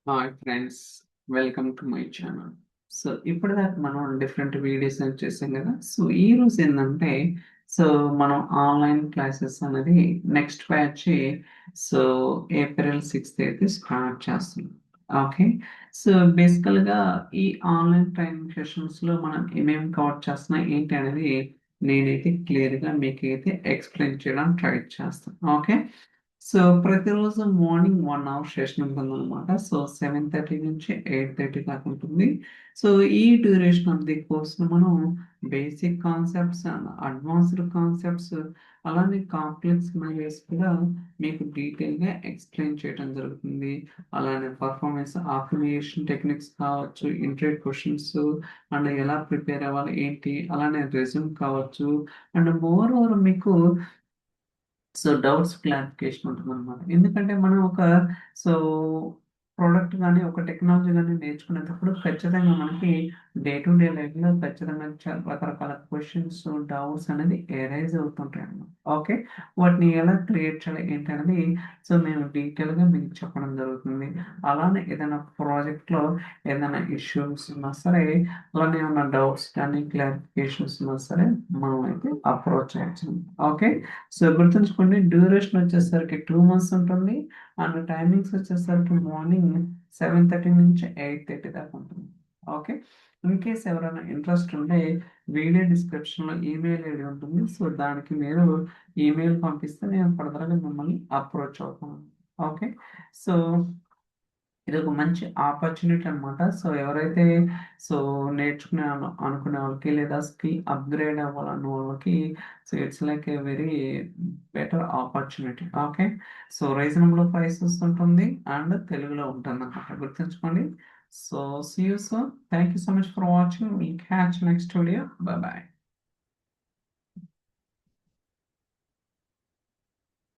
Hi friends, welcome to my channel. So ఇప్పటిదాకా మనం different videos అని చేసాం కదా. సో ఈ రోజు ఏంటంటే, సో మనం ఆన్లైన్ క్లాసెస్ అనేది next batch so April 6th అయితే స్టార్ట్ చేస్తున్నాం. ఓకే. సో బేసికల్గా ఈ ఆన్లైన్ ట్రైనింగ్ సెషన్స్లో మనం ఏమేమి కవర్ చేస్తున్నాం ఏంటి అనేది నేనైతే క్లియర్గా మీకైతే ఎక్స్ప్లెయిన్ చేయడానికి ట్రై చేస్తాను. ఓకే. సో ప్రతిరోజు మార్నింగ్ 1 అవర్ సెషన్ ఉంటుందన్నమాట. సో 7:30 నుంచి 8:30 దాకా ఉంటుంది. సో ఈ డ్యూరేషన్ ఆఫ్ ది కోర్స్‌లో మనం basic concepts and advanced concepts అలానే కాంప్లెక్స్ మెథడ్స్ కూడా మీకు డీటెయిల్‌గా ఎక్స్‌ప్లెయిన్ చేయడం జరుగుతుంది. అలానే పర్ఫార్మెన్స్ ఆప్టిమైజేషన్ టెక్నిక్స్ కావచ్చు, ఇంటర్వ్యూ క్వెషన్స్ అండ్ ఎలా ప్రిపేర్ అవ్వాలి ఏంటి, అలానే రెజ్యూమ్ కావచ్చు అండ్ మోర్ ఓవర్ మీకు సో డౌట్స్ క్లారిఫికేషన్ ఉంటుందన్నమాట. ఎందుకంటే మనం ఒక సో ప్రోడక్ట్ గానీ, ఒక టెక్నాలజీ గానీ నేర్చుకునేటప్పుడు ఖచ్చితంగా మనకి డే టు డే లైఫ్‌లో ఖచ్చితంగా రకరకాల క్వెషన్స్, డౌట్స్ అనేది ఎరైజ్ అవుతుంటాయన్నమాట. ఓకే. వాటిని ఎలా క్రియేట్ చేయాలి ఏంటనేది సో మేము డీటెయిల్‌గా మీకు చెప్పడం జరుగుతుంది. అలానే ఏదైనా ప్రాజెక్ట్‌లో ఏదైనా ఇష్యూస్ ఉన్నా సరే, అలానే ఏమన్నా డౌట్స్ కానీ, క్లారిఫికేషన్స్ ఉన్నా సరే మనమైతే అప్రోచ్ అయ్యొచ్చు. ఓకే. సో గుర్తుంచుకోండి, డ్యూరేషన్ వచ్చేసరికి 2 మంత్స్ ఉంటుంది. అండ్ టైమింగ్స్ వచ్చేసరికి మార్నింగ్ 7:30 నుంచి 8:30 దాకా ఉంటుంది. ఓకే. ఇన్ కేస్ ఎవరైనా ఇంట్రెస్ట్ ఉంటే వీడియో డిస్క్రిప్షన్‌లో ఈమెయిల్ ఐడీ ఉంటుంది. సో దానికి మీరు ఈమెయిల్ పంపిస్తే నేను ఫర్దర్‌గా మిమ్మల్ని అప్రోచ్ అవుతాను. ఓకే. సో ఇదొక మంచి ఆపర్చునిటీ అనమాట. సో ఎవరైతే సో నేర్చుకునే అనుకునే వాళ్ళకి లేదా స్కిల్ అప్‌గ్రేడ్ అవ్వాలన్న వాళ్ళకి so it's like a very better opportunity. Okay. So reasonable prices ఉంటుంది అండ్ తెలుగులో ఉంటుందన్నమాట. గుర్తుంచుకోండి. So see you soon. Thank you so much for watching. Will catch next video. Bye by.